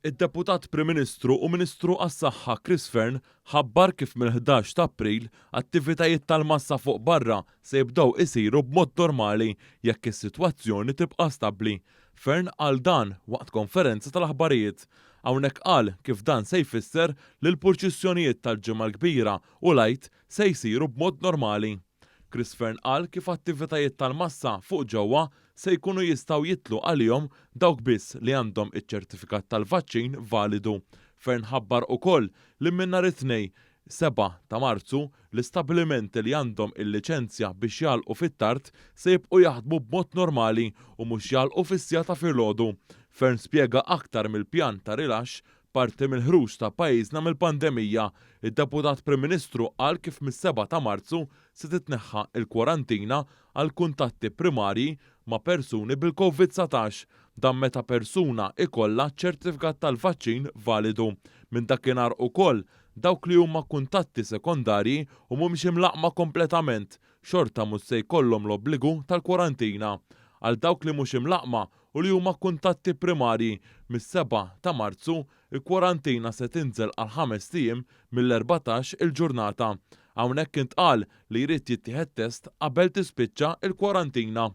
Id-Deputat Prim Ministru u Ministru għas-Saħħa Chris Fern ħabbar kif mill-11 ta' April attivitajiet tal-massa fuq barra se jibdew isiru b'mod normali jekk is-sitwazzjoni tibqa' stabbli. Fern qal dan waqt konferenza tal-aħbarijiet. Hawnhekk qal kif dan se jfisser li l-purċissjonijiet tal-ġimgħa l-kbira u l-Għid se jsiru b'mod normali. Chris Fern qal kif attivitajiet tal-massa fuq ġewwa se jkunu jistgħu jitlu għalihom dawk biss li għandhom iċ-ċertifikat tal-vaċċin validu. Fern ħabbar ukoll li minn nhar it-Tnejn 7 ta' Marzu l-istabbilimenti li għandhom il-liċenzja biex jalqu fit-tard se jibqgħu jaħdmu b'mod normali u mhux jalqu fis-sija ta' filgħodu. Fern spjega aktar mill-pjan ta' rilaxx parti mill-ħruġ ta' pajjiżna mill-pandemija. Id-Deputat Prim Ministru qal kif mis-7 ta' Marzu se titneħħa l-kwarantina għal kuntatti primarji ma' persuni bil-COVID-19 dan meta persuna ikollha ċertifikat tal-vaċċin validu. Minn dakinhar ukoll dawk li huma kuntatti sekondarji u mhumiex imlaqma kompletament xorta mhux se jkollhom l-obbligu tal-kwarantina. Għal dawk li mhux imlaqma u li huma kuntatti primarji mis-7 ta' Marzu il-kwarantina se tinżel għal 5 ijiem mill-14 il-ġurnata. Hawnhekk intqal li jrid jittieħed test qabel tispiċċa il-kwarantina.